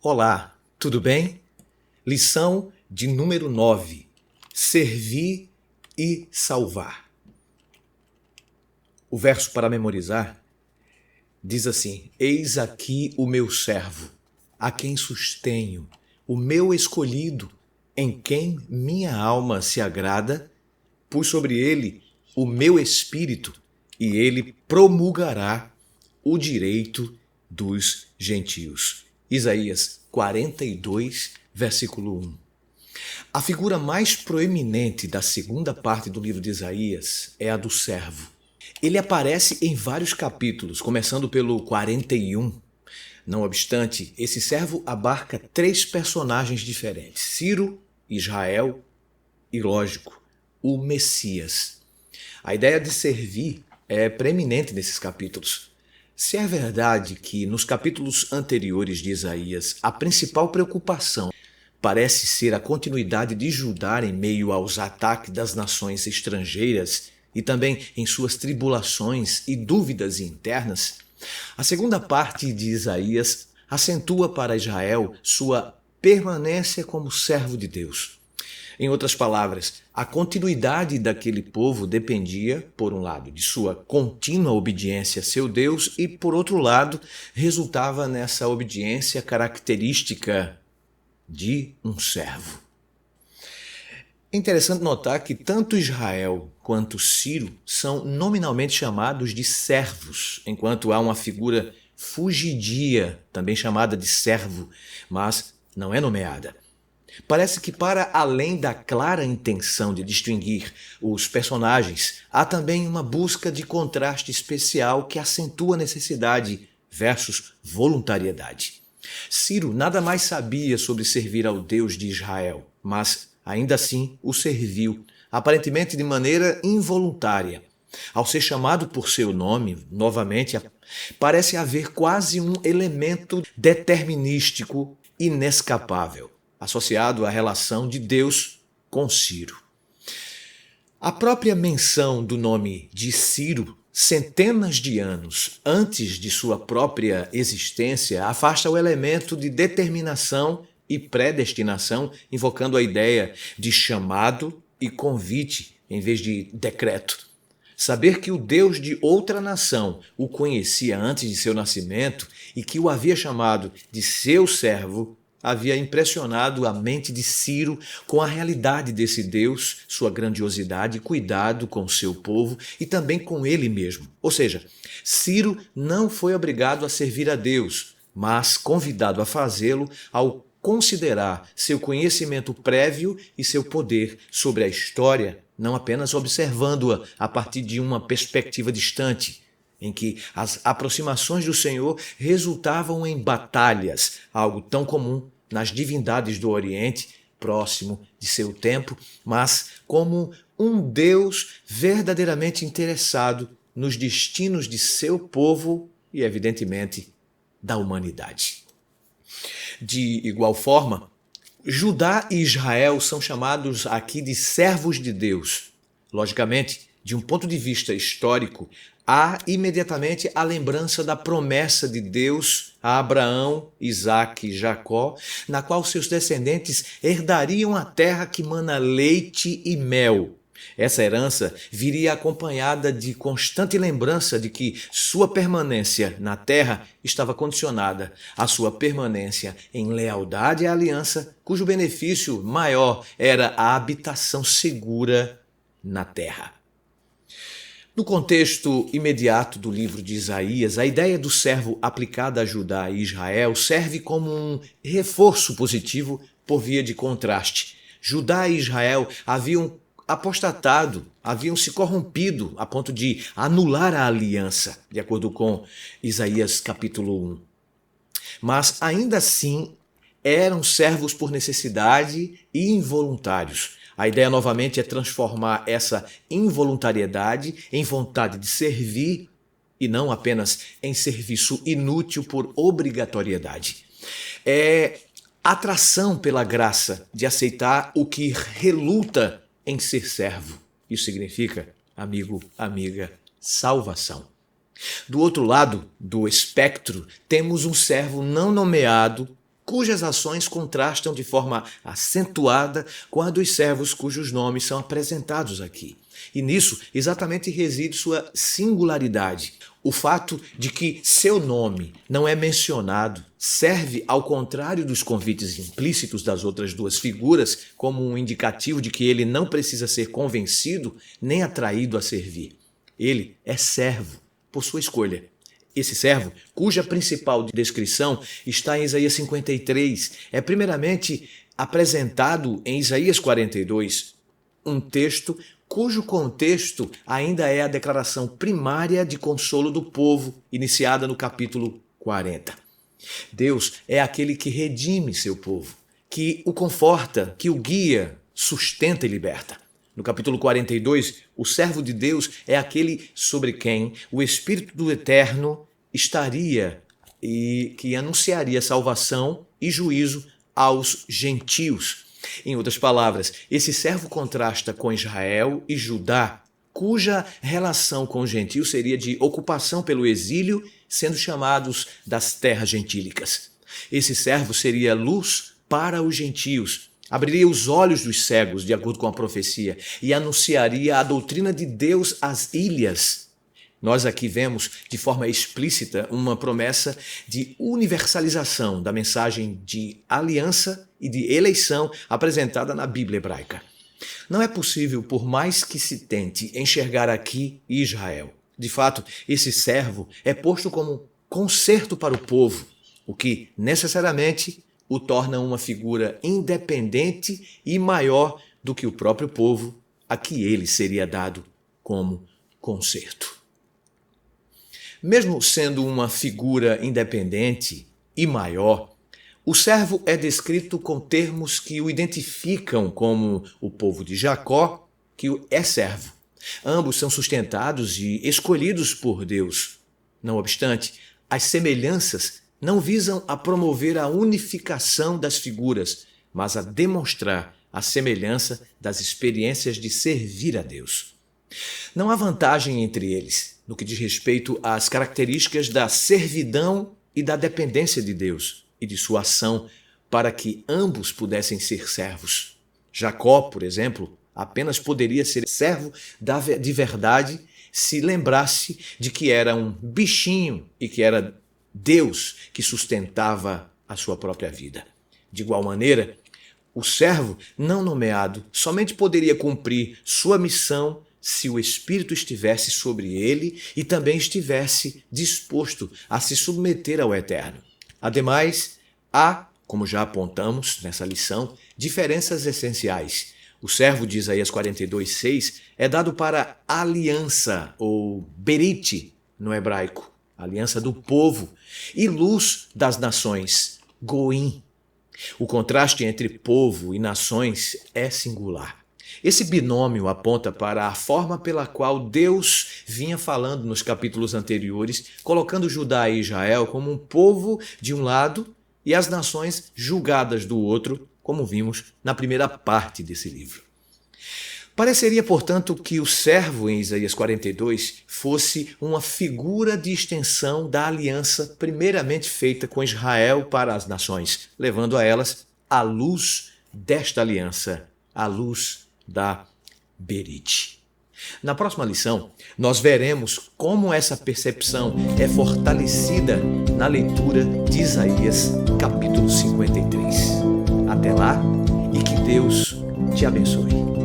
Olá, tudo bem? Lição de número 9: Servir e salvar. O verso para memorizar diz assim: Eis aqui o meu servo, a quem sustenho, o meu escolhido, em quem minha alma se agrada, pus sobre ele o meu espírito, e ele promulgará o direito dos gentios. Isaías 42, versículo 1. A figura mais proeminente da segunda parte do livro de Isaías é a do servo. Ele aparece em vários capítulos, começando pelo 41. Não obstante, esse servo abarca 3 personagens diferentes: Ciro, Israel e, lógico, o Messias. A ideia de servir é preeminente nesses capítulos. Se é verdade que nos capítulos anteriores de Isaías a principal preocupação parece ser a continuidade de Judá em meio aos ataques das nações estrangeiras e também em suas tribulações e dúvidas internas, a segunda parte de Isaías acentua para Israel sua permanência como servo de Deus. Em outras palavras, a continuidade daquele povo dependia, por um lado, de sua contínua obediência a seu Deus e, por outro lado, resultava nessa obediência característica de um servo. É interessante notar que tanto Israel quanto Ciro são nominalmente chamados de servos, enquanto há uma figura fugidia, também chamada de servo, mas não é nomeada. Parece que, para além da clara intenção de distinguir os personagens, há também uma busca de contraste especial que acentua necessidade versus voluntariedade. Ciro nada mais sabia sobre servir ao Deus de Israel, mas ainda assim o serviu, aparentemente de maneira involuntária. Ao ser chamado por seu nome, novamente, parece haver quase um elemento determinístico inescapável, associado à relação de Deus com Ciro. A própria menção do nome de Ciro, centenas de anos antes de sua própria existência, afasta o elemento de determinação e predestinação, invocando a ideia de chamado e convite em vez de decreto. Saber que o Deus de outra nação o conhecia antes de seu nascimento e que o havia chamado de seu servo havia impressionado a mente de Ciro com a realidade desse Deus, sua grandiosidade e cuidado com seu povo e também com ele mesmo. Ou seja, Ciro não foi obrigado a servir a Deus, mas convidado a fazê-lo ao considerar seu conhecimento prévio e seu poder sobre a história, não apenas observando-a a partir de uma perspectiva distante, em que as aproximações do Senhor resultavam em batalhas, algo tão comum nas divindades do Oriente, próximo de seu tempo, mas como um Deus verdadeiramente interessado nos destinos de seu povo e, evidentemente, da humanidade. De igual forma, Judá e Israel são chamados aqui de servos de Deus. Logicamente, de um ponto de vista histórico, há imediatamente a lembrança da promessa de Deus a Abraão, Isaque e Jacó, na qual seus descendentes herdariam a terra que mana leite e mel. Essa herança viria acompanhada de constante lembrança de que sua permanência na terra estava condicionada à sua permanência em lealdade à aliança, cujo benefício maior era a habitação segura na terra. No contexto imediato do livro de Isaías, a ideia do servo aplicada a Judá e Israel serve como um reforço positivo por via de contraste. Judá e Israel haviam apostatado, haviam se corrompido a ponto de anular a aliança, de acordo com Isaías capítulo 1. Mas ainda assim eram servos por necessidade e involuntários. A ideia novamente é transformar essa involuntariedade em vontade de servir e não apenas em serviço inútil por obrigatoriedade. É atração pela graça de aceitar o que reluta em ser servo. Isso significa, amigo, amiga, salvação. Do outro lado do espectro, temos um servo não nomeado, cujas ações contrastam de forma acentuada com a dos servos cujos nomes são apresentados aqui. E nisso exatamente reside sua singularidade. O fato de que seu nome não é mencionado serve, ao contrário dos convites implícitos das outras duas figuras, como um indicativo de que ele não precisa ser convencido nem atraído a servir. Ele é servo por sua escolha. Esse servo, cuja principal descrição está em Isaías 53, é primeiramente apresentado em Isaías 42, um texto cujo contexto ainda é a declaração primária de consolo do povo, iniciada no capítulo 40. Deus é aquele que redime seu povo, que o conforta, que o guia, sustenta e liberta. No capítulo 42, o servo de Deus é aquele sobre quem o Espírito do Eterno estaria e que anunciaria salvação e juízo aos gentios. Em outras palavras, esse servo contrasta com Israel e Judá, cuja relação com os gentios seria de ocupação pelo exílio, sendo chamados das terras gentílicas. Esse servo seria luz para os gentios, abriria os olhos dos cegos, de acordo com a profecia, e anunciaria a doutrina de Deus às ilhas. Nós aqui vemos de forma explícita uma promessa de universalização da mensagem de aliança e de eleição apresentada na Bíblia hebraica. Não é possível, por mais que se tente, enxergar aqui Israel. De fato, esse servo é posto como conserto para o povo, o que necessariamente o torna uma figura independente e maior do que o próprio povo, a que ele seria dado como conserto. Mesmo sendo uma figura independente e maior, o servo é descrito com termos que o identificam como o povo de Jacó, que é servo. Ambos são sustentados e escolhidos por Deus. Não obstante, as semelhanças não visam a promover a unificação das figuras, mas a demonstrar a semelhança das experiências de servir a Deus. Não há vantagem entre eles no que diz respeito às características da servidão e da dependência de Deus e de sua ação para que ambos pudessem ser servos. Jacó, por exemplo, apenas poderia ser servo de verdade se lembrasse de que era um bichinho e que era Deus que sustentava a sua própria vida. De igual maneira, o servo não nomeado somente poderia cumprir sua missão se o Espírito estivesse sobre ele e também estivesse disposto a se submeter ao Eterno. Ademais, há, como já apontamos nessa lição, diferenças essenciais. O servo de Isaías 42:6 é dado para aliança, ou berite no hebraico, aliança do povo, e luz das nações, goim. O contraste entre povo e nações é singular. Esse binômio aponta para a forma pela qual Deus vinha falando nos capítulos anteriores, colocando Judá e Israel como um povo de um lado e as nações julgadas do outro, como vimos na primeira parte desse livro. Pareceria, portanto, que o servo em Isaías 42 fosse uma figura de extensão da aliança primeiramente feita com Israel para as nações, levando a elas a luz desta aliança, a luz da berite. Na próxima lição, nós veremos como essa percepção é fortalecida na leitura de Isaías, capítulo 53. Até lá e que Deus te abençoe.